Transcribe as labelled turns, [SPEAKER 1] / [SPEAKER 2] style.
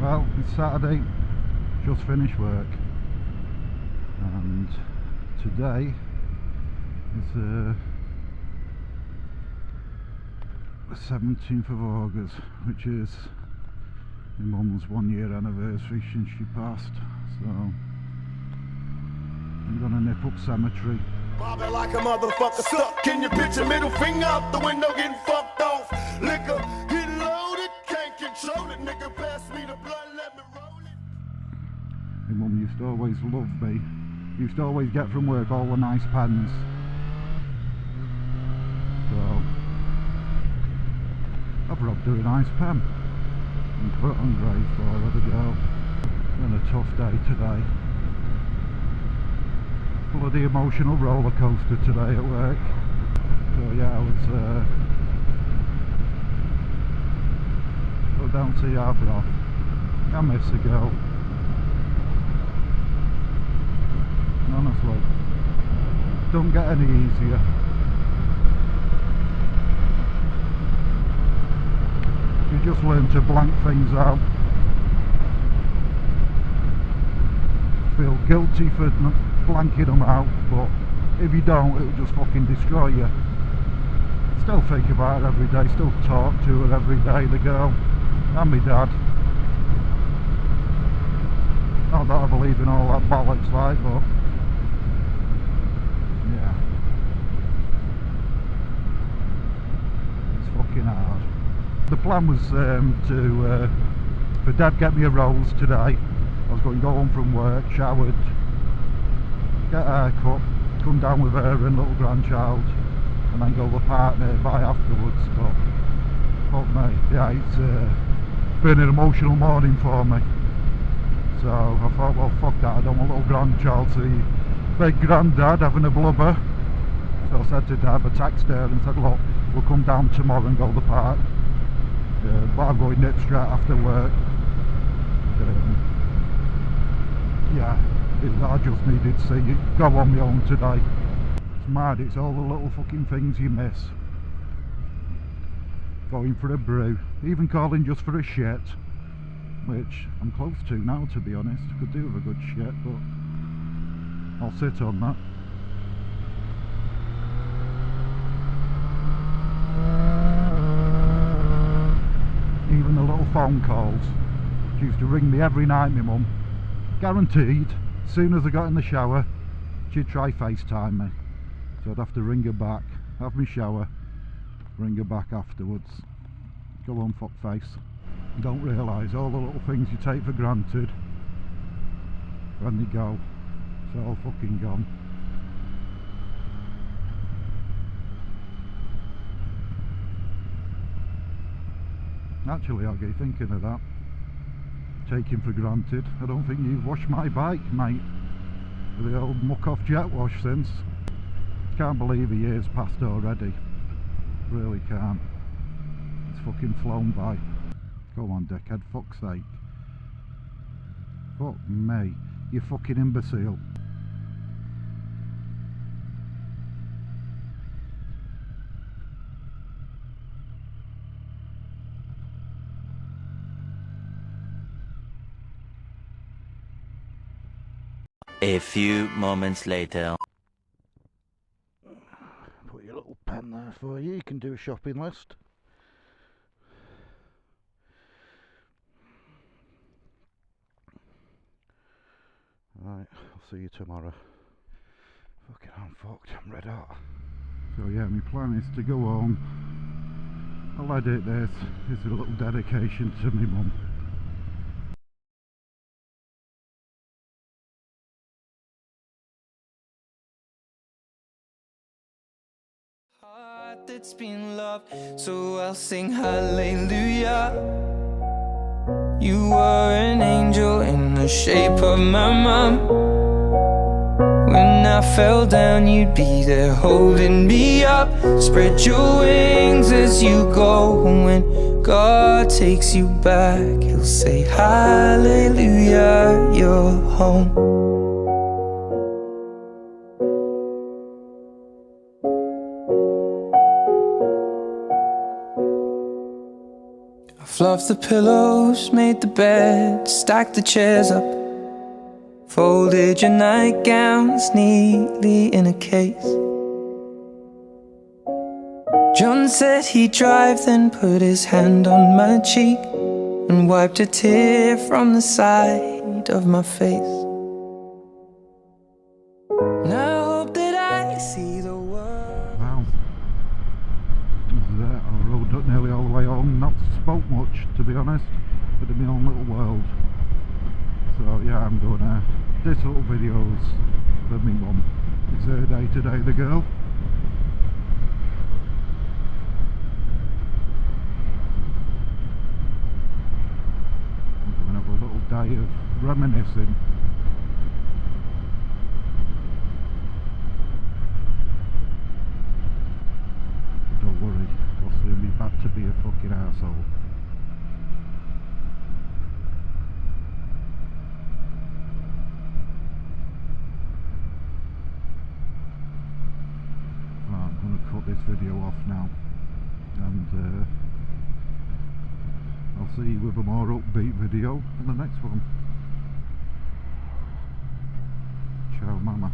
[SPEAKER 1] Well, it's Saturday, just finished work, and today is the 17th of August, which is my mum's 1 year anniversary since she passed, so I'm gonna nip up cemetery.
[SPEAKER 2] Bobbing like a motherfucker stuck. Can you picture middle finger out the window getting fucked off? Liquor, get loaded, can't control it. Nigga, pass me the blood, let me roll it.
[SPEAKER 1] My mum used to always love me. Used to always get from work all the nice pens. So I've robbed her a nice pen and put it on grave for her the girl. Been a tough day today. Bloody emotional roller coaster today at work. So yeah, I was go down to our Broth. I miss the girl. Honestly, don't get any easier. You just learn to blank things out. Feel guilty for not blanking them out, but if you don't, it'll just fucking destroy you. Still think about her every day, still talk to her every day, the girl, and my dad. Not that I believe in all that bollocks like, but yeah, it's fucking hard. The plan was for Dad get me a rolls today. I was going to go home from work, showered, get a haircut, come down with her and little grandchild, and then go to the park nearby afterwards. But fuck me, yeah, it's been an emotional morning for me. So I thought, well, fuck that, I don't want little grandchild to see big granddad having a blubber. So I said to Dad, I texted her and said, look, we'll come down tomorrow and go to the park. But I'm going nip straight after work. Yeah, I just needed to see it go on my own today. It's mad, it's all the little fucking things you miss. Going for a brew, even calling just for a shit, which I'm close to now, to be honest. Could do with a good shit, but I'll sit on that. Even the little phone calls. She used to ring me every night, my mum. Guaranteed, as soon as I got in the shower, she'd try FaceTime me. So I'd have to ring her back, have my shower, ring her back afterwards. Go on, fuckface. You don't realise all the little things you take for granted. When they go, it's all fucking gone. Actually, I'll get thinking of that. Taking for granted. I don't think you've washed my bike, mate. With the old muck off jet wash since. Can't believe a year's passed already. Really can't. It's fucking flown by. Go on, dickhead, fuck's sake. Fuck me, you fucking imbecile.
[SPEAKER 3] A few moments later.
[SPEAKER 1] Put your little pen there for you. You can do a shopping list. Right, I'll see you tomorrow. Fucking I'm fucked, I'm red hot. So yeah, my plan is to go home. I'll edit this. This is a little dedication to my mum.
[SPEAKER 4] Heart that's been loved, so I'll sing hallelujah. You were an angel in the shape of my mom. When I fell down, you'd be there holding me up. Spread your wings as you go. When God takes you back, He'll say hallelujah, you're home. I've off the pillows, made the bed, stacked the chairs up, folded your nightgowns neatly in a case. John said he'd drive, then put his hand on my cheek and wiped a tear from the side of my face. And I hope that I see the world.
[SPEAKER 1] Wow. This is it. I rode up nearly all the way home, not spoke much to be honest, but in my own little world. So yeah, I'm gonna do some little videos for me mum. It's her day today, the girl. I'm gonna have a little day of reminiscing. Don't worry, I'll soon be back to be a fucking arsehole. Right, I'm going to cut this video off now, and I'll see you with a more upbeat video in the next one. Ciao mama.